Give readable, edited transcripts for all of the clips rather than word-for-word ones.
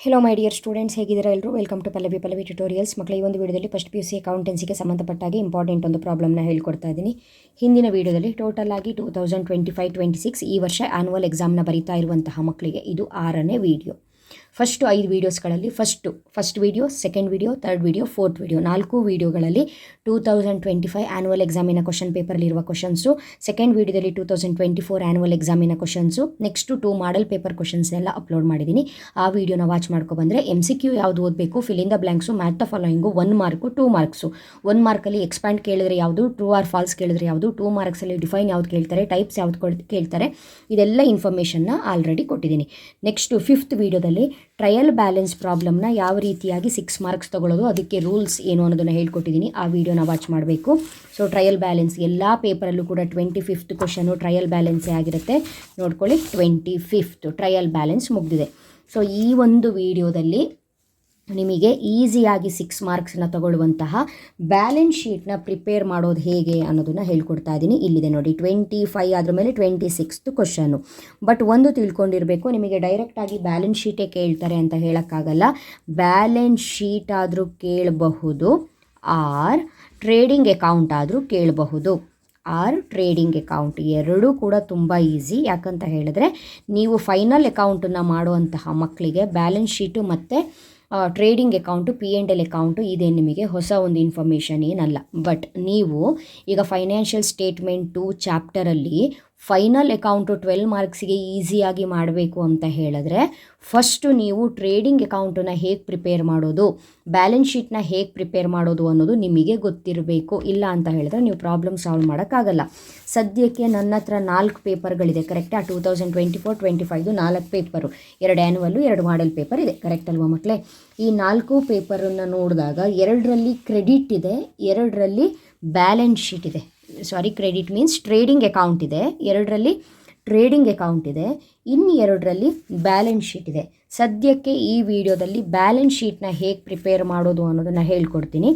Hello my dear students, ಹೇಗಿದ್ದೀರಾ ಎಲ್ಲರೂ? Welcome to Pallavi tutorials. ಮಕ್ಕಳ ಈ ಒಂದು ವಿಡಿಯೋದಲ್ಲಿ ಫಸ್ಟ್ PUC ಅಕೌಂಟೆನ್ಸಿಗೆ ಸಂಬಂಧಪಟ್ಟಾಗಿ ಇಂಪಾರ್ಟೆಂಟ್ ಒಂದು ಪ್ರಾಬ್ಲಮ್ನ ಹೇಳ್ಕೊಡ್ತಾ ಇದ್ದೀನಿ. ಹಿಂದಿನ ವಿಡಿಯೋದಲ್ಲಿ ಟೋಟಲ್ ಆಗಿ 2025-26 ಈ ವರ್ಷ ಆ್ಯನ್ಯುವಲ್ ಎಕ್ಸಾಮ್ನ ಬರೀತಾ ಇರುವಂತಹ ಮಕ್ಕಳಿಗೆ ಇದು 6ನೇ ವಿಡಿಯೋ. ಫಸ್ಟು 5 ವೀಡಿಯೋಸ್ಗಳಲ್ಲಿ first video, second video, third video, fourth video 4 ವೀಡಿಯೋಗಳಲ್ಲಿ 2025 ಆ್ಯನ್ಯುವಲ್ ಎಕ್ಸಾಮಿನ ಕ್ವಶನ್ ಪೇಪರ್ಲಿರುವ ಕ್ವಶನ್ಸು, ಸೆಕೆಂಡ್ ವೀಡಿಯೋದಲ್ಲಿ 2024 ಆ್ಯನ್ಯುವಲ್ ಎಕ್ಸಾಮಿನ ಕ್ವಶನ್ಸು, ನೆಕ್ಸ್ಟು 2 ಮಾಡೆಲ್ ಪೇಪರ್ ಕ್ವಶನ್ಸ್ನೆಲ್ಲ ಅಪ್ಲೋಡ್ ಮಾಡಿದ್ದೀನಿ. ಆ ವಿಡಿಯೋನ ವಾಚ್ ಮಾಡ್ಕೊಬಂದರೆ MCQ ಯಾವುದು ಓದಬೇಕು, fill in the blanks, match the following, 1 mark 2 marks. 1 ಮಾರ್ಕಲ್ಲಿ ಎಕ್ಸ್ಪ್ಯಾಂಡ್ ಕೇಳಿದ್ರೆ ಯಾವುದು, ಟ್ರೂ ಆರ್ ಫಾಲ್ಸ್ ಕೇಳಿದ್ರೆ ಯಾವುದು, 2 ಮಾರ್ಕ್ಸಲ್ಲಿ ಡಿಫೈನ್ ಯಾವ್ದು ಕೇಳ್ತಾರೆ, ಟೈಪ್ಸ್ ಯಾವ್ದು ಕೇಳ್ತಾರೆ, ಇದೆಲ್ಲ ಇನ್ಫಾರ್ಮೇಷನ್ನ ಆಲ್ರೆಡಿ ಕೊಟ್ಟಿದ್ದೀನಿ. ನೆಕ್ಸ್ಟು 5th ವೀಡಿಯೋದಲ್ಲಿ ಟ್ರಯಲ್ ಬ್ಯಾಲೆನ್ಸ್ ಪ್ರಾಬ್ಲಮ್ನ ಯಾವ ರೀತಿಯಾಗಿ 6 ಮಾರ್ಕ್ಸ್ ತೊಗೊಳ್ಳೋದು, ಅದಕ್ಕೆ ರೂಲ್ಸ್ ಏನು ಅನ್ನೋದನ್ನು ಹೇಳ್ಕೊಟ್ಟಿದ್ದೀನಿ. ಆ ವಿಡಿಯೋನ ವಾಚ್ ಮಾಡಬೇಕು. ಸೊ ಟ್ರಯಲ್ ಬ್ಯಾಲೆನ್ಸ್ ಎಲ್ಲ ಪೇಪರಲ್ಲೂ ಕೂಡ 25th ಕ್ವಶನು ಟ್ರಯಲ್ ಬ್ಯಾಲೆನ್ಸೇ ಆಗಿರುತ್ತೆ. ನೋಡ್ಕೊಳ್ಳಿ, 25th ಟ್ರಯಲ್ ಬ್ಯಾಲೆನ್ಸ್ ಮುಗಿದಿದೆ. ಸೊ ಈ ಒಂದು ವಿಡಿಯೋದಲ್ಲಿ ನಿಮಗೆ ಈಸಿಯಾಗಿ 6 ಮಾರ್ಕ್ಸನ್ನ ತಗೊಳ್ಳುವಂತಹ ಬ್ಯಾಲೆನ್ಸ್ ಶೀಟ್ನ ಪ್ರಿಪೇರ್ ಮಾಡೋದು ಹೇಗೆ ಅನ್ನೋದನ್ನು ಹೇಳ್ಕೊಡ್ತಾ ಇದ್ದೀನಿ. ಇಲ್ಲಿದೆ ನೋಡಿ, 25 ಆದ್ರ ಮೇಲೆ 26th ಕ್ವಶನು. ಬಟ್ ಒಂದು ತಿಳ್ಕೊಂಡಿರಬೇಕು, ನಿಮಗೆ ಡೈರೆಕ್ಟಾಗಿ ಬ್ಯಾಲೆನ್ಸ್ ಶೀಟೇ ಕೇಳ್ತಾರೆ ಅಂತ ಹೇಳೋಕ್ಕಾಗಲ್ಲ. ಬ್ಯಾಲೆನ್ಸ್ ಶೀಟ್ ಆದರೂ ಕೇಳಬಹುದು, ಆರ್ ಟ್ರೇಡಿಂಗ್ ಅಕೌಂಟ್ ಆದರೂ ಕೇಳಬಹುದು. ಟ್ರೇಡಿಂಗ್ ಅಕೌಂಟ್ ಎರಡೂ ಕೂಡ ತುಂಬ ಈಸಿ. ಯಾಕಂತ ಹೇಳಿದ್ರೆ ನೀವು ಫೈನಲ್ ಅಕೌಂಟನ್ನು ಮಾಡುವಂತಹ ಮಕ್ಕಳಿಗೆ ಬ್ಯಾಲೆನ್ಸ್ ಶೀಟು ಮತ್ತು ಟ್ರೇಡಿಂಗ್ ಅಕೌಂಟು, P&L ಅಕೌಂಟು ಇದೇ ನಿಮಗೆ ಹೊಸ ಒಂದು ಇನ್ಫಾರ್ಮೇಷನ್ ಏನಲ್ಲ. ಬಟ್ ನೀವು ಈಗ ಫೈನಾನ್ಷಿಯಲ್ ಸ್ಟೇಟ್ಮೆಂಟು ಚಾಪ್ಟರಲ್ಲಿ ಫೈನಲ್ ಅಕೌಂಟು 12 ಮಾರ್ಕ್ಸಿಗೆ ಈಸಿಯಾಗಿ ಮಾಡಬೇಕು ಅಂತ ಹೇಳಿದ್ರೆ ಫಸ್ಟು ನೀವು ಟ್ರೇಡಿಂಗ್ ಅಕೌಂಟನ್ನು ಹೇಗೆ ಪ್ರಿಪೇರ್ ಮಾಡೋದು, ಬ್ಯಾಲೆನ್ಸ್ ಶೀಟ್ನ ಹೇಗೆ ಪ್ರಿಪೇರ್ ಮಾಡೋದು ಅನ್ನೋದು ನಿಮಗೆ ಗೊತ್ತಿರಬೇಕು. ಇಲ್ಲ ಅಂತ ಹೇಳಿದ್ರೆ ನೀವು ಪ್ರಾಬ್ಲಮ್ ಸಾಲ್ವ್ ಮಾಡೋಕ್ಕಾಗಲ್ಲ. ಸದ್ಯಕ್ಕೆ ನನ್ನ ಹತ್ರ 4 ಪೇಪರ್ಗಳಿದೆ, ಕರೆಕ್ಟಾ? 2024-25 4 ಪೇಪರು, 2 ಆ್ಯನ್ಯುವಲ್ಲು, 2 ಮಾಡೆಲ್ ಪೇಪರ್ ಇದೆ, ಕರೆಕ್ಟ್ ಅಲ್ವಾ ಮಕ್ಕಳೇ? ಈ 4 ಪೇಪರನ್ನು ನೋಡಿದಾಗ 2ರಲ್ಲಿ ಕ್ರೆಡಿಟ್ ಇದೆ, 2ರಲ್ಲಿ ಬ್ಯಾಲೆನ್ಸ್ ಶೀಟ್ ಇದೆ. ಕ್ರೆಡಿಟ್ ಮೀನ್ಸ್ ಟ್ರೇಡಿಂಗ್ ಅಕೌಂಟ್ ಇದೆ, 2ರಲ್ಲಿ ಟ್ರೇಡಿಂಗ್ ಅಕೌಂಟ್ ಇದೆ, ಇನ್ನು 2ರಲ್ಲಿ ಬ್ಯಾಲೆನ್ಸ್ ಶೀಟ್ ಇದೆ. ಸದ್ಯಕ್ಕೆ ಈ ವಿಡಿಯೋದಲ್ಲಿ ಬ್ಯಾಲೆನ್ಸ್ ಶೀಟ್ನ ಹೇಗೆ ಪ್ರಿಪೇರ್ ಮಾಡೋದು ಅನ್ನೋದನ್ನು ಹೇಳ್ಕೊಡ್ತೀನಿ.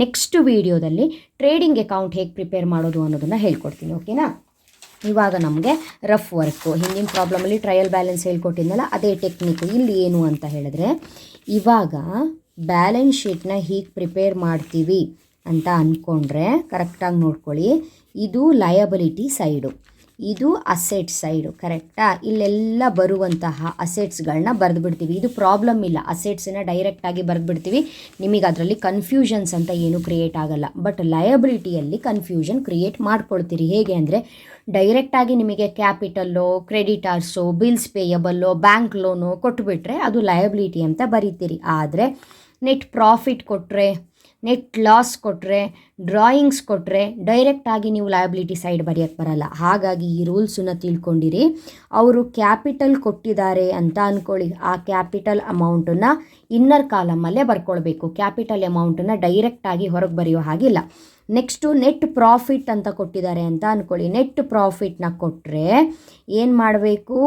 ನೆಕ್ಸ್ಟ್ ವಿಡಿಯೋದಲ್ಲಿ ಟ್ರೇಡಿಂಗ್ ಅಕೌಂಟ್ ಹೇಗೆ ಪ್ರಿಪೇರ್ ಮಾಡೋದು ಅನ್ನೋದನ್ನು ಹೇಳ್ಕೊಡ್ತೀನಿ. ಓಕೆನಾ? ಇವಾಗ ನಮಗೆ ರಫ್ ವರ್ಕು, ಹಿಂದಿನ ಪ್ರಾಬ್ಲಮಲ್ಲಿ ಟ್ರಯಲ್ ಬ್ಯಾಲೆನ್ಸ್ ಹೇಳ್ಕೊಟ್ಟಿದ್ನಲ್ಲ, ಅದೇ ಟೆಕ್ನಿಕ್ ಇಲ್ಲಿ ಏನು ಅಂತ ಹೇಳಿದ್ರೆ, ಇವಾಗ ಬ್ಯಾಲೆನ್ಸ್ ಶೀಟ್ನ ಹೀಗೆ ಪ್ರಿಪೇರ್ ಮಾಡ್ತೀವಿ ಅಂತ ಅಂದ್ಕೊಂಡ್ರೆ ಕರೆಕ್ಟಾಗಿ ನೋಡ್ಕೊಳ್ಳಿ. ಇದು ಲಯಬಿಲಿಟಿ ಸೈಡು, ಇದು ಅಸೆಟ್ ಸೈಡು, ಕರೆಕ್ಟಾ? ಇಲ್ಲೆಲ್ಲ ಬರುವಂತಹ ಅಸೆಟ್ಸ್ಗಳನ್ನ ಬರೆದುಬಿಡ್ತೀವಿ. ಇದು ಪ್ರಾಬ್ಲಮ್ ಇಲ್ಲ, ಅಸೆಟ್ಸನ್ನ ಡೈರೆಕ್ಟಾಗಿ ಬರೆದುಬಿಡ್ತೀವಿ. ನಿಮಗೆ ಅದರಲ್ಲಿ ಕನ್ಫ್ಯೂಷನ್ಸ್ ಅಂತ ಏನೂ ಕ್ರಿಯೇಟ್ ಆಗಲ್ಲ. ಬಟ್ ಲಯಬಿಲಿಟಿಯಲ್ಲಿ ಕನ್ಫ್ಯೂಷನ್ ಕ್ರಿಯೇಟ್ ಮಾಡ್ಕೊಳ್ತೀರಿ. ಹೇಗೆ ಅಂದರೆ ಡೈರೆಕ್ಟಾಗಿ ನಿಮಗೆ capital, creditors, bills payable, bank loan ಕೊಟ್ಟುಬಿಟ್ರೆ ಅದು ಲಯಬಿಲಿಟಿ ಅಂತ ಬರೀತೀರಿ. ಆದರೆ ನೆಟ್ ಪ್ರಾಫಿಟ್ ಕೊಟ್ಟರೆ, ನೆಟ್ ಲಾಸ್ ಕೊಟ್ಟರೆ, ಡ್ರಾಯಿಂಗ್ಸ್ ಕೊಟ್ಟರೆ ಡೈರೆಕ್ಟಾಗಿ ನೀವು ಲಯಬಿಲಿಟಿ ಸೈಡ್ ಬರೆಯೋಕ್ಕೆ ಬರಲ್ಲ. ಹಾಗಾಗಿ ಈ ರೂಲ್ಸನ್ನು ತಿಳ್ಕೊಂಡಿರಿ. ಅವರು ಕ್ಯಾಪಿಟಲ್ ಕೊಟ್ಟಿದ್ದಾರೆ ಅಂತ ಅಂದ್ಕೊಳ್ಳಿ, ಆ ಕ್ಯಾಪಿಟಲ್ ಅಮೌಂಟನ್ನು ಇನ್ನರ್ ಕಾಲಮಲ್ಲೇ ಬರ್ಕೊಳ್ಬೇಕು. ಕ್ಯಾಪಿಟಲ್ ಅಮೌಂಟನ್ನು ಡೈರೆಕ್ಟಾಗಿ ಹೊರಗೆ ಬರೆಯೋ ಹಾಗಿಲ್ಲ. ನೆಕ್ಸ್ಟು ನೆಟ್ ಪ್ರಾಫಿಟ್ ಅಂತ ಕೊಟ್ಟಿದ್ದಾರೆ ಅಂತ ಅಂದ್ಕೊಳ್ಳಿ. ನೆಟ್ ಪ್ರಾಫಿಟ್ನ ಕೊಟ್ಟರೆ ಏನು ಮಾಡಬೇಕು?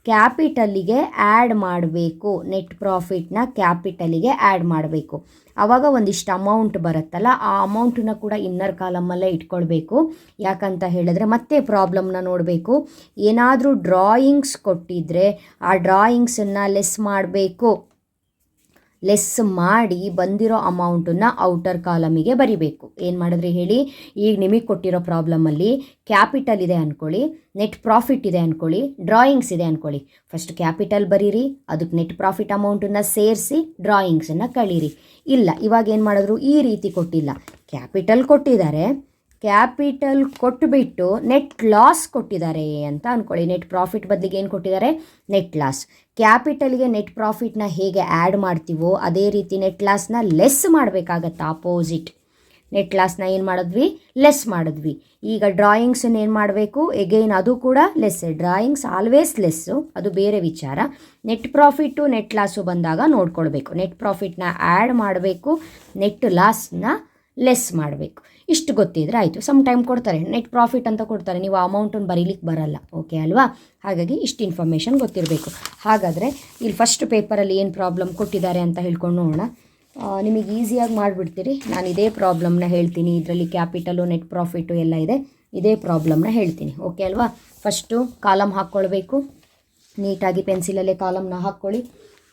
ಕ್ಯಾಪಿಟಲಿಗೆ ಆ್ಯಡ್ ಮಾಡಬೇಕು. ನೆಟ್ ಪ್ರಾಫಿಟ್ನ ಕ್ಯಾಪಿಟಲಿಗೆ ಆ್ಯಡ್ ಮಾಡಬೇಕು. ಆವಾಗ ಒಂದಿಷ್ಟು ಅಮೌಂಟ್ ಬರುತ್ತಲ್ಲ, ಆ ಅಮೌಂಟನ್ನ ಕೂಡ ಇನ್ನರ್ ಕಾಲಮಲ್ಲೇ ಇಟ್ಕೊಳ್ಬೇಕು. ಯಾಕಂತ ಹೇಳಿದ್ರೆ ಮತ್ತೆ ಪ್ರಾಬ್ಲಮ್ನ ನೋಡಬೇಕು. ಏನಾದರೂ ಡ್ರಾಯಿಂಗ್ಸ್ ಕೊಟ್ಟಿದ್ದರೆ ಆ ಡ್ರಾಯಿಂಗ್ಸನ್ನು ಲೆಸ್ ಮಾಡಬೇಕು. ಲೆಸ್ ಮಾಡಿ ಬಂದಿರೋ ಅಮೌಂಟನ್ನು ಔಟರ್ ಕಾಲಮಿಗೆ ಬರಿಬೇಕು. ಏನು ಮಾಡಿದ್ರಿ ಹೇಳಿ? ಈಗ ನಿಮಗೆ ಕೊಟ್ಟಿರೋ ಪ್ರಾಬ್ಲಮಲ್ಲಿ ಕ್ಯಾಪಿಟಲ್ ಇದೆ ಅಂದ್ಕೊಳ್ಳಿ, ನೆಟ್ ಪ್ರಾಫಿಟ್ ಇದೆ ಅಂದ್ಕೊಳ್ಳಿ, ಡ್ರಾಯಿಂಗ್ಸ್ ಇದೆ ಅಂದ್ಕೊಳ್ಳಿ. ಫಸ್ಟ್ ಕ್ಯಾಪಿಟಲ್ ಬರೀರಿ, ಅದಕ್ಕೆ ನೆಟ್ ಪ್ರಾಫಿಟ್ ಅಮೌಂಟನ್ನು ಸೇರಿಸಿ ಡ್ರಾಯಿಂಗ್ಸನ್ನು ಕಳೀರಿ. ಇಲ್ಲ, ಇವಾಗ ಏನು ಮಾಡಿದ್ರು, ಈ ರೀತಿ ಕೊಟ್ಟಿಲ್ಲ, ಕ್ಯಾಪಿಟಲ್ ಕೊಟ್ಟಿದ್ದಾರೆ, ಕ್ಯಾಪಿಟಲ್ ಕೊಟ್ಟುಬಿಟ್ಟು ನೆಟ್ ಲಾಸ್ ಕೊಟ್ಟಿದ್ದಾರೆ ಅಂತ ಅಂದ್ಕೊಳ್ಳಿ. ನೆಟ್ ಪ್ರಾಫಿಟ್ ಬದಲಿಗೆ ಏನು ಕೊಟ್ಟಿದ್ದಾರೆ? Net loss. ಕ್ಯಾಪಿಟಲ್ಗೆ ನೆಟ್ ಪ್ರಾಫಿಟ್ನ ಹೇಗೆ ಆ್ಯಡ್ ಮಾಡ್ತೀವೋ ಅದೇ ರೀತಿ ನೆಟ್ ಲಾಸ್ನ ಲೆಸ್ ಮಾಡಬೇಕಾಗತ್ತೆ. ಆಪೋಸಿಟ್, ನೆಟ್ ಲಾಸ್ನ ಏನು ಮಾಡಿದ್ವಿ? ಲೆಸ್ ಮಾಡಿದ್ವಿ. ಈಗ ಡ್ರಾಯಿಂಗ್ಸನ್ನು ಏನು ಮಾಡಬೇಕು? ಎಗೈನ್ ಅದು ಕೂಡ ಲೆಸ್. ಡ್ರಾಯಿಂಗ್ಸ್ ಆಲ್ವೇಸ್ ಲೆಸ್ಸು, ಅದು ಬೇರೆ ವಿಚಾರ. ನೆಟ್ ಪ್ರಾಫಿಟ್ಟು ನೆಟ್ ಲಾಸು ಬಂದಾಗ ನೋಡ್ಕೊಳ್ಬೇಕು. ನೆಟ್ ಪ್ರಾಫಿಟ್ನ ಆ್ಯಡ್ ಮಾಡಬೇಕು, ನೆಟ್ ಲಾಸ್ನ ಲೆಸ್ ಮಾಡಬೇಕು. ಇಷ್ಟು ಗೊತ್ತಿದ್ರೆ ಆಯಿತು. ಸಮ್ ಟೈಮ್ ಕೊಡ್ತಾರೆ ನೆಟ್ ಪ್ರಾಫಿಟ್ ಅಂತ ಕೊಡ್ತಾರೆ, ನೀವು ಆ ಅಮೌಂಟನ್ನು ಬರೀಲಿಕ್ಕೆ ಬರಲ್ಲ. ಓಕೆ ಅಲ್ವಾ? ಹಾಗಾಗಿ ಇಷ್ಟು ಇನ್ಫಾರ್ಮೇಷನ್ ಗೊತ್ತಿರಬೇಕು. ಹಾಗಾದರೆ ಇಲ್ಲಿ ಫಸ್ಟ್ ಪೇಪರಲ್ಲಿ ಏನು ಪ್ರಾಬ್ಲಮ್ ಕೊಟ್ಟಿದ್ದಾರೆ ಅಂತ ಹೇಳ್ಕೊಂಡು ನೋಡೋಣ. ನಿಮಗೆ ಈಸಿಯಾಗಿ ಮಾಡಿಬಿಡ್ತೀರಿ. ನಾನು ಇದೇ ಪ್ರಾಬ್ಲಮ್ನ ಹೇಳ್ತೀನಿ. ಇದರಲ್ಲಿ ಕ್ಯಾಪಿಟಲು, ನೆಟ್ ಪ್ರಾಫಿಟು ಎಲ್ಲ ಇದೆ. ಇದೇ ಪ್ರಾಬ್ಲಮ್ನ ಹೇಳ್ತೀನಿ. ಓಕೆ ಅಲ್ವಾ? ಫಸ್ಟು ಕಾಲಮ್ ಹಾಕ್ಕೊಳ್ಬೇಕು. ನೀಟಾಗಿ ಪೆನ್ಸಿಲಲ್ಲೇ ಕಾಲಮ್ನ ಹಾಕ್ಕೊಳ್ಳಿ.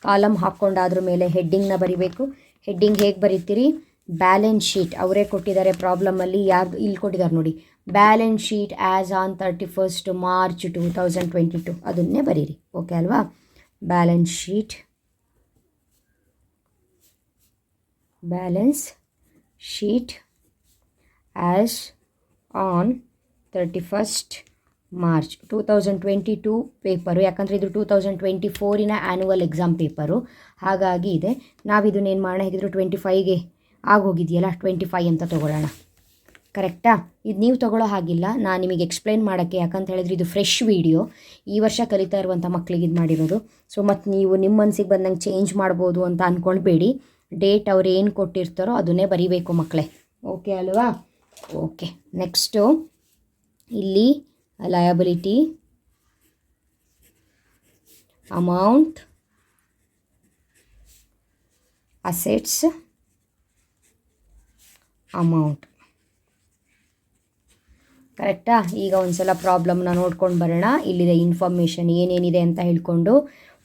ಕಾಲಮ್ ಹಾಕ್ಕೊಂಡಾದ್ರ ಮೇಲೆ ಹೆಡ್ಡಿಂಗ್ನ ಬರಿಬೇಕು. ಹೆಡ್ಡಿಂಗ್ ಹೇಗೆ ಬರೀತೀರಿ? ಬ್ಯಾಲೆನ್ಸ್ ಶೀಟ್ ಅವರೇ ಕೊಟ್ಟಿದ್ದಾರೆ ಪ್ರಾಬ್ಲಮಲ್ಲಿ. ಯಾರು ಇಲ್ಲಿ ಕೊಟ್ಟಿದ್ದಾರೆ ನೋಡಿ, balance sheet as on 31st March 2022 ಅದನ್ನೇ ಬರೀರಿ. ಓಕೆ ಅಲ್ವಾ? Balance sheet as on 31st March 2022 paper, ಯಾಕಂದರೆ ಇದು 2024 ಆ್ಯನ್ಯುವಲ್ ಎಕ್ಸಾಮ್ ಪೇಪರು, ಹಾಗಾಗಿ ಇದೆ. ನಾವಿದನ್ನೇನು ಮಾಡೋಣ, ಹೇಗಿದ್ರು 25ಗೆ ಆಗೋಗಿದೆಯಲ್ಲ, 25 ಅಂತ ತೊಗೊಳ್ಳೋಣ. ಕರೆಕ್ಟಾ? ಇದು ನೀವು ತೊಗೊಳ್ಳೋ ಹಾಗಿಲ್ಲ, ನಾನು ನಿಮಗೆ ಎಕ್ಸ್ಪ್ಲೈನ್ ಮಾಡೋಕ್ಕೆ. ಯಾಕಂತ ಹೇಳಿದ್ರೆ ಇದು ಫ್ರೆಶ್ ವೀಡಿಯೋ, ಈ ವರ್ಷ ಕಲಿತಾ ಇರುವಂಥ ಮಕ್ಕಳಿಗೆ ಇದು ಮಾಡಿರೋದು. ಸೊ ಮತ್ತು ನೀವು ನಿಮ್ಮ ಮನಸ್ಸಿಗೆ ಬಂದಂಗೆ ಚೇಂಜ್ ಮಾಡ್ಬೋದು ಅಂತ ಅಂದ್ಕೊಳ್ಬೇಡಿ. ಡೇಟ್ ಅವ್ರು ಏನು ಕೊಟ್ಟಿರ್ತಾರೋ ಅದನ್ನೇ ಬರೀಬೇಕು ಮಕ್ಕಳೇ. ಓಕೆ ಅಲ್ವಾ? ಓಕೆ, ನೆಕ್ಸ್ಟು ಇಲ್ಲಿ ಲಯಬಿಲಿಟಿ ಅಮೌಂಟ್, ಅಸೆಟ್ಸ್ ಅಮೌಂಟ್. ಕರೆಕ್ಟಾ? ಈಗ ಒಂದು ಸಲ ಪ್ರಾಬ್ಲಮ್ನ ನೋಡ್ಕೊಂಡು ಬರೋಣ. ಇಲ್ಲಿದೆ ಇನ್ಫಾರ್ಮೇಷನ್ ಏನೇನಿದೆ ಅಂತ ಹೇಳ್ಕೊಂಡು.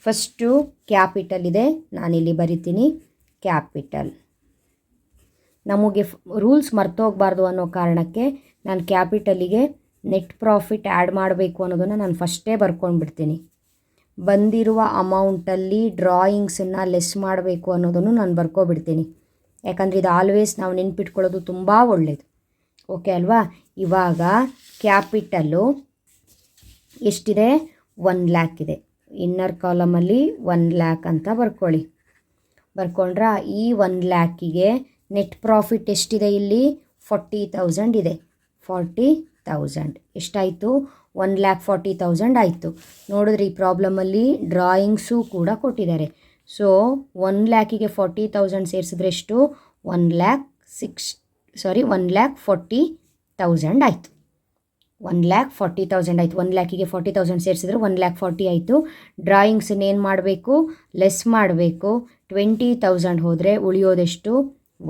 ಫಸ್ಟು ಕ್ಯಾಪಿಟಲ್ ಇದೆ, ನಾನಿಲ್ಲಿ ಬರಿತೀನಿ ಕ್ಯಾಪಿಟಲ್. ನಮಗೆ ರೂಲ್ಸ್ ಮರ್ತೋಗಬಾರ್ದು ಅನ್ನೋ ಕಾರಣಕ್ಕೆ ನಾನು ಕ್ಯಾಪಿಟಲಿಗೆ ನೆಟ್ ಪ್ರಾಫಿಟ್ ಆ್ಯಡ್ ಮಾಡಬೇಕು ಅನ್ನೋದನ್ನು ನಾನು ಫಸ್ಟೇ ಬರ್ಕೊಂಡ್ಬಿಡ್ತೀನಿ. ಬಂದಿರುವ ಅಮೌಂಟಲ್ಲಿ ಡ್ರಾಯಿಂಗ್ಸನ್ನು ಲೆಸ್ ಮಾಡಬೇಕು ಅನ್ನೋದನ್ನು ನಾನು ಬರ್ಕೊಬಿಡ್ತೀನಿ. ಯಾಕಂದರೆ ಇದು ಆಲ್ವೇಸ್ ನಾವು ನೆನ್ಪಿಟ್ಕೊಳ್ಳೋದು ತುಂಬ ಒಳ್ಳೆಯದು. ಓಕೆ ಅಲ್ವಾ? ಇವಾಗ ಕ್ಯಾಪಿಟಲ್ಲು ಎಷ್ಟಿದೆ? 1 lakh ಇದೆ. ಇನ್ನರ್ ಕಾಲಮಲ್ಲಿ 1 lakh ಅಂತ ಬರ್ಕೊಂಡ್ರ ಈ 1 lakhಗೆ ನೆಟ್ ಪ್ರಾಫಿಟ್ ಎಷ್ಟಿದೆ? ಇಲ್ಲಿ 40,000 ಇದೆ. 40,000 ಎಷ್ಟಾಯಿತು? 1,40,000 ಆಯಿತು. ನೋಡಿದ್ರೆ ಈ ಪ್ರಾಬ್ಲಮಲ್ಲಿ ಡ್ರಾಯಿಂಗ್ಸು ಕೂಡ ಕೊಟ್ಟಿದ್ದಾರೆ. ಸೊ 1 lakhಗೆ 40,000 ಸೇರಿಸಿದ್ರೆ ಎಷ್ಟು? 1,40,000 ಆಯಿತು. 1,40,000 ಆಯಿತು. 1 lakhಗೆ 40,000 ಸೇರಿಸಿದ್ರೆ 1,40,000 ಆಯಿತು. ಡ್ರಾಯಿಂಗ್ಸನ್ನೇನು ಮಾಡಬೇಕು? ಲೆಸ್ ಮಾಡಬೇಕು. 20,000 ಹೋದರೆ ಉಳಿಯೋದೆಷ್ಟು?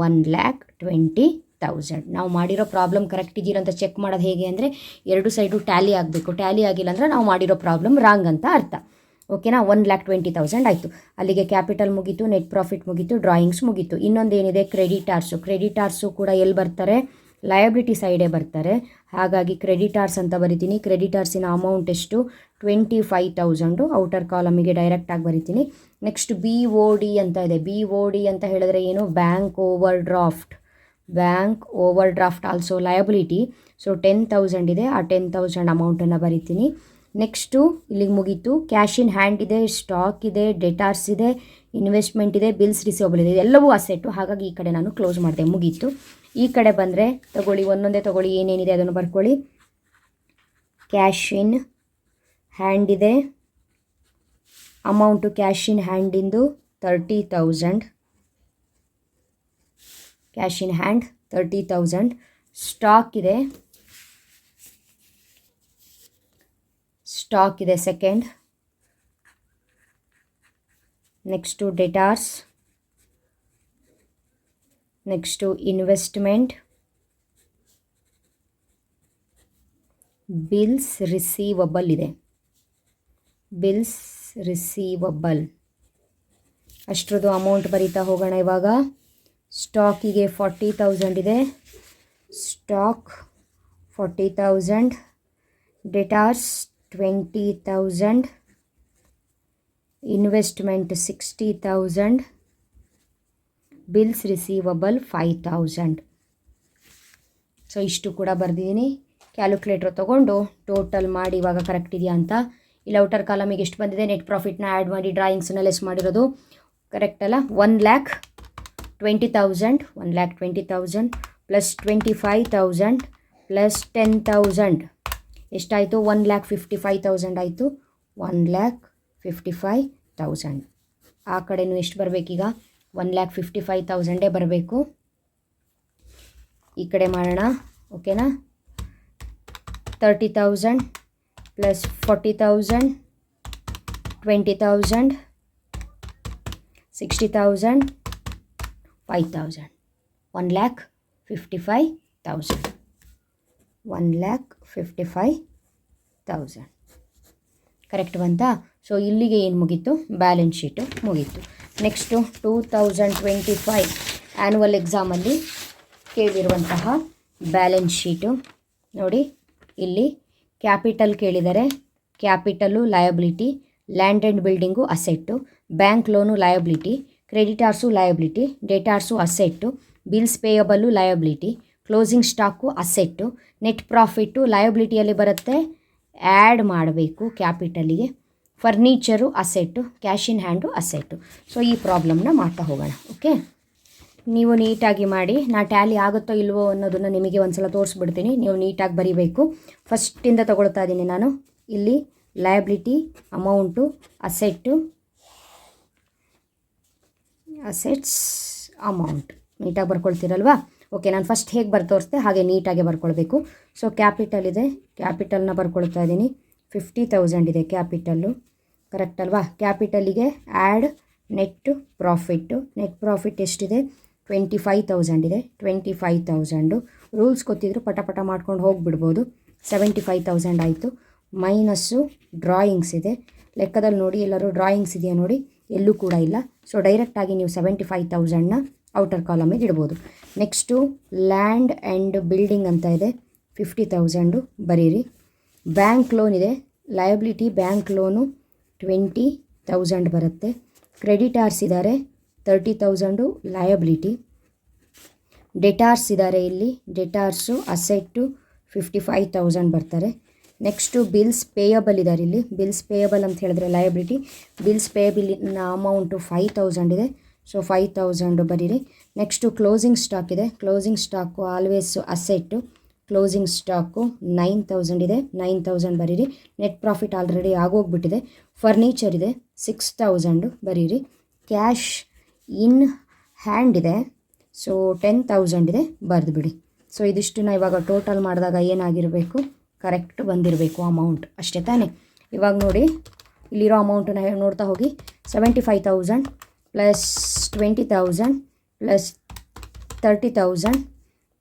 1,20,000. ನಾವು ಮಾಡಿರೋ ಪ್ರಾಬ್ಲಮ್ ಕರೆಕ್ಟ್ ಇದೆಯಲ್ಲ ಅಂತ ಚೆಕ್ ಮಾಡೋದು ಹೇಗೆ ಅಂದರೆ, ಎರಡು ಸೈಡು ಟ್ಯಾಲಿ ಆಗಬೇಕು. ಟ್ಯಾಲಿ ಆಗಿಲ್ಲ ಅಂದರೆ ನಾವು ಮಾಡಿರೋ ಪ್ರಾಬ್ಲಮ್ ರಾಂಗ್ ಅಂತ ಅರ್ಥ. ಓಕೆನಾ? 1,20,000 ಆಯಿತು. ಅಲ್ಲಿಗೆ ಕ್ಯಾಪಿಟಲ್ ಮುಗೀತು, ನೆಟ್ ಪ್ರಾಫಿಟ್ ಮುಗೀತು, ಡ್ರಾಯಿಂಗ್ಸ್ ಮುಗೀತು. ಇನ್ನೊಂದೇನಿದೆ? ಕ್ರೆಡಿಟಾರ್ಸು ಕೂಡ ಎಲ್ಲಿ ಬರ್ತಾರೆ? ಲಯಬಿಲಿಟಿ ಸೈಡೇ ಬರ್ತಾರೆ. ಹಾಗಾಗಿ ಕ್ರೆಡಿಟಾರ್ಸ್ ಅಂತ ಬರಿತೀನಿ. ಕ್ರೆಡಿಟಾರ್ಸಿನ ಅಮೌಂಟ್ ಎಷ್ಟು? 25,000. ಔಟರ್ ಕಾಲಮಿಗೆ ಡೈರೆಕ್ಟಾಗಿ ಬರಿತೀನಿ. ನೆಕ್ಸ್ಟ್ BOD ಅಂತ ಇದೆ. BOD ಅಂತ ಹೇಳಿದ್ರೆ ಏನು? Bank over draft also liability. So 10,000 ಇದೆ. ಆ 10,000 ಅಮೌಂಟನ್ನು ಬರಿತೀನಿ. ನೆಕ್ಸ್ಟು ಇಲ್ಲಿಗೆ ಮುಗೀತು. ಕ್ಯಾಶ್ ಇನ್ ಹ್ಯಾಂಡ್ ಇದೆ, ಸ್ಟಾಕ್ ಇದೆ, ಡೆಟಾರ್ಸ್ ಇದೆ, ಇನ್ವೆಸ್ಟ್ಮೆಂಟ್ ಇದೆ, ಬಿಲ್ಸ್ ರಿಸೀವಬಲ್ ಇದೆ. ಎಲ್ಲವೂ ಅಸೆಟ್ಟು. ಹಾಗಾಗಿ ಈ ಕಡೆ ನಾನು ಕ್ಲೋಸ್ ಮಾಡಿದೆ, ಮುಗೀತು. ಈ ಕಡೆ ಬಂದರೆ ತಗೊಳ್ಳಿ, ಒಂದೊಂದೇ ತಗೊಳ್ಳಿ, ಏನೇನಿದೆ ಅದನ್ನು ಬರ್ಕೊಳ್ಳಿ. ಕ್ಯಾಶ್ ಇನ್ ಹ್ಯಾಂಡ್ ಇದೆ. ಅಮೌಂಟು ಕ್ಯಾಶ್ ಇನ್ ಹ್ಯಾಂಡಿಂದು 30,000. Cash in hand 30,000. ಸ್ಟಾಕ್ ಇದೆ second. Next debtors. Next investment. Bills receivable ಇದೆ. ಅಷ್ಟರದ್ದು ಅಮೌಂಟ್ ಬರೀತಾ ಹೋಗೋಣ. ಇವಾಗ ಸ್ಟಾಕಿಗೆ 40,000 ಇದೆ. Stock 40,000. Debtors 20,000. Investment 60,000. Bills receivable 5,000. So ಇಷ್ಟು ಕೂಡ ಬರೆದಿದ್ದೀನಿ. ಕ್ಯಾಲ್ಕುಲೇಟ್ರ್ ತೊಗೊಂಡು ಟೋಟಲ್ ಮಾಡಿ ಇವಾಗ ಕರೆಕ್ಟ್ ಇದೆಯಾ ಅಂತ. ಇಲ್ಲಿ ಔಟರ್ ಕಾಲಮಿಗೆ ಎಷ್ಟು ಬಂದಿದೆ? ನೆಟ್ ಪ್ರಾಫಿಟ್ನ ಆ್ಯಡ್ ಮಾಡಿ ಡ್ರಾಯಿಂಗ್ಸನ್ನ ಲೆಸ್ ಮಾಡಿರೋದು ಕರೆಕ್ಟ್ ಅಲ್ಲ? 1,20,000. 1,20,000 ಪ್ಲಸ್ 25,000 ಪ್ಲಸ್ 10,000 ಎಷ್ಟಾಯಿತು? 1,55,000 ಆಯಿತು. 1,55,000. ಆ ಕಡೆಯೂ ಎಷ್ಟು ಬರಬೇಕೀಗ? 1,55,000 ಬರಬೇಕು. ಈ ಕಡೆ ಮಾಡೋಣ. ಓಕೆನಾ? 30,000 ಪ್ಲಸ್ 40,000 20,000 60,000 5,000. 1,55,000. ಕರೆಕ್ಟ್ ಬಂತಾ? ಸೊ ಇಲ್ಲಿಗೆ ಏನು ಮುಗೀತು? ಬ್ಯಾಲೆನ್ಸ್ ಶೀಟು ಮುಗೀತು. ನೆಕ್ಸ್ಟು 2025 ಆ್ಯನ್ಯುವಲ್ ಎಕ್ಸಾಮಲ್ಲಿ ಕೇಳಿರುವಂತಹ ಬ್ಯಾಲೆನ್ಸ್ ಶೀಟು ನೋಡಿ. ಇಲ್ಲಿ ಕ್ಯಾಪಿಟಲ್ ಕೇಳಿದರೆ, capital liability, land and building asset, bank loan liability, creditors liability, debtors asset, bills payable liability, closing stock asset, net profit ಲಯಬಿಲಿಟಿಯಲ್ಲಿ ಬರುತ್ತೆ, ಆ್ಯಡ್ ಮಾಡಬೇಕು ಕ್ಯಾಪಿಟಲಿಗೆ, furniture asset, cash in hand asset. So ಈ ಪ್ರಾಬ್ಲಮ್ನ ಮಾಡ್ತಾ ಹೋಗೋಣ. ಓಕೆ, ನೀವು ನೀಟಾಗಿ ಮಾಡಿ. ನಾ ಟ್ಯಾಲಿ ಆಗುತ್ತೋ ಇಲ್ವೋ ಅನ್ನೋದನ್ನು ನಿಮಗೆ ಒಂದು ಸಲ ತೋರಿಸ್ಬಿಡ್ತೀನಿ. ನೀವು ನೀಟಾಗಿ ಬರೀಬೇಕು. ಫಸ್ಟಿಂದ ತಗೊಳ್ತಾ ಇದ್ದೀನಿ ನಾನು. ಇಲ್ಲಿ liability, amount, asset, assets, amount ನೀಟಾಗಿ ಬರ್ಕೊಳ್ತೀರಲ್ವಾ? ಓಕೆ, ನಾನು ಫಸ್ಟ್ ಹೇಗೆ ತೋರಿಸ್ದೆ ಹಾಗೆ ನೀಟಾಗಿ ಬರ್ಕೊಳ್ಬೇಕು. ಸೊ ಕ್ಯಾಪಿಟಲ್ ಇದೆ, ಕ್ಯಾಪಿಟಲ್ನ ಬರ್ಕೊಳ್ತಾ ಇದ್ದೀನಿ. 50,000 ಇದೆ ಕ್ಯಾಪಿಟಲ್ಲು, ಕರೆಕ್ಟ್ ಅಲ್ವಾ? ಕ್ಯಾಪಿಟಲಿಗೆ add net profit. Net profit ಎಷ್ಟಿದೆ? 25,000 ಇದೆ. 25,000 ರೂಲ್ಸ್ ಗೊತ್ತಿದ್ರು ಪಟ ಮಾಡ್ಕೊಂಡು ಹೋಗಿಬಿಡ್ಬೋದು. 75,000 ಆಯಿತು. ಮೈನಸ್ಸು ಡ್ರಾಯಿಂಗ್ಸ್ ಇದೆ. ಲೆಕ್ಕದಲ್ಲಿ ನೋಡಿ, ಎಲ್ಲರೂ ಡ್ರಾಯಿಂಗ್ಸ್ ಇದೆಯಾ ನೋಡಿ, ಎಲ್ಲೂ ಕೂಡ ಇಲ್ಲ. ಸೊ ಡೈರೆಕ್ಟಾಗಿ ನೀವು 75,000ನ ಔಟರ್ ಕಾಲಮಿಗೆ ಇಡ್ಬೋದು. ನೆಕ್ಸ್ಟು ಲ್ಯಾಂಡ್ ಆ್ಯಂಡ್ ಬಿಲ್ಡಿಂಗ್ ಅಂತ ಇದೆ, 50,000 ಬರೀರಿ. ಬ್ಯಾಂಕ್ ಲೋನ್ ಇದೆ, ಲಯಬಿಲಿಟಿ ಬ್ಯಾಂಕ್ ಲೋನು 20,000 ಬರುತ್ತೆ. ಕ್ರೆಡಿಟಾರ್ಸ್ ಇದ್ದಾರೆ 30,000 ಲಯಬಿಲಿಟಿ. ಡೆಟಾರ್ಸ್ ಇದ್ದಾರೆ ಇಲ್ಲಿ, ಡೆಟಾರ್ಸು ಅಸೆಟ್ಟು 55,000 ಬರ್ತಾರೆ. ನೆಕ್ಸ್ಟು ಬಿಲ್ಸ್ ಪೇಯಬಲ್ ಇದ್ದಾರೆ ಇಲ್ಲಿ. ಬಿಲ್ಸ್ ಪೇಯಬಲ್ ಅಂತ ಹೇಳಿದ್ರೆ ಲಯಬಿಲಿಟಿ, ಬಿಲ್ಸ್ ಪೇಯಬಲಿನ ಅಮೌಂಟು 5,000 ಇದೆ. ಸೊ 5,000 ಬರೀರಿ. ನೆಕ್ಸ್ಟು ಕ್ಲೋಸಿಂಗ್ ಸ್ಟಾಕ್ ಇದೆ. Closing stock always asset. Closing stock 9,000 ಇದೆ, 9,000 ಬರೀರಿ. ನೆಟ್ ಪ್ರಾಫಿಟ್ ಆಲ್ರೆಡಿ ಆಗೋಗ್ಬಿಟ್ಟಿದೆ. ಫರ್ನಿಚರ್ ಇದೆ 6,000 ಬರೀರಿ. ಕ್ಯಾಶ್ ಇನ್ ಹ್ಯಾಂಡ್ ಇದೆ, ಸೊ 10,000 ಇದೆ, ಬರೆದುಬಿಡಿ. ಸೊ ಇದಿಷ್ಟನ್ನ ಇವಾಗ ಟೋಟಲ್ ಮಾಡಿದಾಗ ಏನಾಗಿರಬೇಕು? ಕರೆಕ್ಟ್ ಬಂದಿರಬೇಕು ಅಮೌಂಟ್, ಅಷ್ಟೇ ತಾನೇ? ಇವಾಗ ನೋಡಿ, ಇಲ್ಲಿರೋ ಅಮೌಂಟನ್ನು ನೋಡ್ತಾ ಹೋಗಿ. 75,000 ಪ್ಲಸ್ 20,000 ಪ್ಲಸ್ 30,000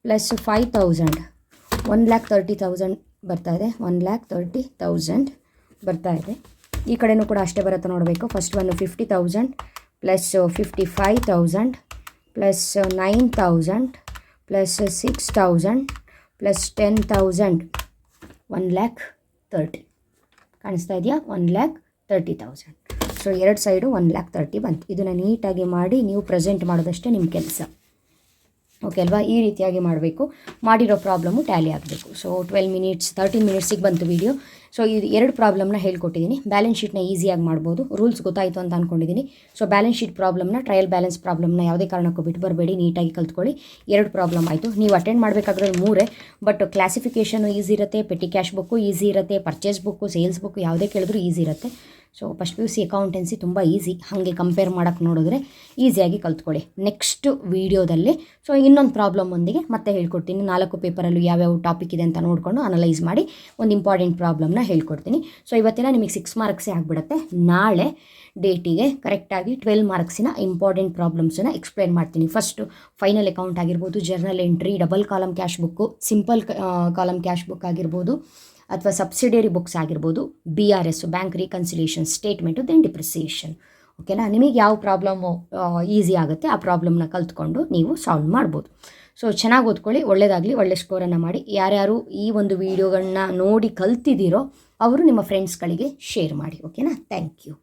ಪ್ಲಸ್ 5,000 1,30,000 ಬರ್ತಾಯಿದೆ. 1,30,000 ಬರ್ತಾಯಿದೆ. ಈ ಕಡೆಯೂ ಕೂಡ ಅಷ್ಟೇ ಬರುತ್ತೆ ನೋಡಬೇಕು. ಫಸ್ಟ್ ಒಂದು 50,000 ಪ್ಲಸ್ 55,000 ಪ್ಲಸ್ 9,000 ಪ್ಲಸ್ 6,000 ಪ್ಲಸ್ 10,000 1,30,000 ಕಾಣಿಸ್ತಾ ಇದೆಯಾ? 1,30,000. ಸೊ ಎರಡು ಸೈಡು 1,30,000 ಬಂತು. ಇದನ್ನು ನೀಟಾಗಿ ಮಾಡಿ ನೀವು ಪ್ರೆಸೆಂಟ್ ಮಾಡೋದಷ್ಟೇ ನಿಮ್ಮ ಕೆಲಸ. ಓಕೆ ಅಲ್ವಾ? ಈ ರೀತಿಯಾಗಿ ಮಾಡಬೇಕು. ಮಾಡಿರೋ ಪ್ರಾಬ್ಲಮ್ಮು ಟ್ಯಾಲಿ ಆಗಬೇಕು. ಸೊ 12 ಮಿನಿಟ್ಸ್ 13 ಮಿನಿಟ್ಸಿಗೆ ಬಂತು ವೀಡಿಯೋ. ಸೊ ಇದು 2 ಪ್ರಾಬ್ಲಮ್ನ ಹೇಳ್ಕೊಟ್ಟಿದ್ದೀನಿ. ಬ್ಯಾಲೆನ್ಸ್ ಶೀಟ್ನ ಈಸಿಯಾಗಿ ಮಾಡ್ಬೋದು. ರೂಲ್ಸ್ ಗೊತ್ತಾಯಿತು ಅಂತ ಅಂದ್ಕೊಂಡಿದ್ದೀನಿ. ಸೊ ಬ್ಯಾಲೆನ್ಸ್ ಶೀಟ್ ಪ್ರಾಬ್ಲಮ್ನ, ಟ್ರಯಲ್ ಬ್ಯಾಲೆನ್ಸ್ ಪ್ರಾಬ್ಲಮ್ನ ಯಾವುದೇ ಕಾರಣಕ್ಕೂ ಬಿಟ್ಟು ಬರಬೇಡಿ, ನೀಟಾಗಿ ಕಲ್ತ್ಕೊಳ್ಳಿ. 2 ಪ್ರಾಬ್ಲಮ್ ಆಯಿತು. ನೀವು ಅಟೆಂಡ್ ಮಾಡಬೇಕಾದ್ರೆ 3, ಬಟ್ ಕ್ಲಾಸಿಫಿಕೇಷನು ಈಸಿ ಇರುತ್ತೆ, ಪೆಟಿ ಕ್ಯಾಶ್ ಬುಕ್ಕು ಈಸಿ ಇರುತ್ತೆ, ಪರ್ಚೇಸ್ ಬುಕ್ಕು, ಸೇಲ್ಸ್ ಬುಕ್ಕು ಯಾವುದೇ ಕೇಳಿದ್ರು ಈಸಿ ಇರುತ್ತೆ. ಸೊ ಫಸ್ಟ್ PUC ಅಕೌಂಟೆನ್ಸಿ ತುಂಬ ಈಸಿ, ಹಾಗೆ ಕಂಪೇರ್ ಮಾಡೋಕ್ಕೆ ನೋಡಿದ್ರೆ ಈಸಿಯಾಗಿ ಕಲ್ತ್ಕೊಳ್ಳಿ. ನೆಕ್ಸ್ಟ್ ವೀಡಿಯೋದಲ್ಲಿ ಸೊ ಇನ್ನೊಂದು ಪ್ರಾಬ್ಲಮ್ ಒಂದಿಗೆ ಮತ್ತೆ ಹೇಳ್ಕೊಡ್ತೀನಿ. 4 ಪೇಪರಲ್ಲೂ ಯಾವ್ಯಾವ ಟಾಪಿಕ್ ಇದೆ ಅಂತ ನೋಡಿಕೊಂಡು ಅನಲೈಸ್ ಮಾಡಿ ಒಂದು ಇಂಪಾರ್ಟೆಂಟ್ ಪ್ರಾಬ್ಲಮ್ನ ಹೇಳ್ಕೊಡ್ತೀನಿ. ಸೊ ಇವತ್ತಿನ ನಿಮಗೆ 6 ಮಾರ್ಕ್ಸೇ ಆಗಿಬಿಡುತ್ತೆ. ನಾಳೆ ಡೇಟಿಗೆ ಕರೆಕ್ಟಾಗಿ 12 ಮಾರ್ಕ್ಸಿನ ಇಂಪಾರ್ಟೆಂಟ್ ಪ್ರಾಬ್ಲಮ್ಸನ್ನು ಎಕ್ಸ್ಪ್ಲೇನ್ ಮಾಡ್ತೀನಿ. ಫಸ್ಟು ಫೈನಲ್ ಅಕೌಂಟ್ ಆಗಿರ್ಬೋದು, journal entry, double column cash book, simple column cash book ಆಗಿರ್ಬೋದು, ಅಥವಾ ಸಬ್ಸಿಡಿಯರಿ ಬುಕ್ಸ್ ಆಗಿರ್ಬೋದು, BRS bank reconciliation statement, then depreciation. ಓಕೆನಾ? ನಿಮಗೆ ಯಾವ ಪ್ರಾಬ್ಲಮ್ಮು ಈಸಿ ಆಗುತ್ತೆ ಆ ಪ್ರಾಬ್ಲಮ್ನ ಕಲ್ತ್ಕೊಂಡು ನೀವು ಸಾಲ್ವ್ ಮಾಡ್ಬೋದು. ಸೊ ಚೆನ್ನಾಗಿ ಓದ್ಕೊಳ್ಳಿ, ಒಳ್ಳೆಯದಾಗಲಿ, ಒಳ್ಳೆ ಸ್ಕೋರನ್ನು ಮಾಡಿ. ಯಾರ್ಯಾರು ಈ ಒಂದು ವೀಡಿಯೋಗಳನ್ನ ನೋಡಿ ಕಲ್ತಿದ್ದೀರೋ ಅವರು ನಿಮ್ಮ ಫ್ರೆಂಡ್ಸ್ಗಳಿಗೆ ಶೇರ್ ಮಾಡಿ. ಓಕೆನಾ? Thank you.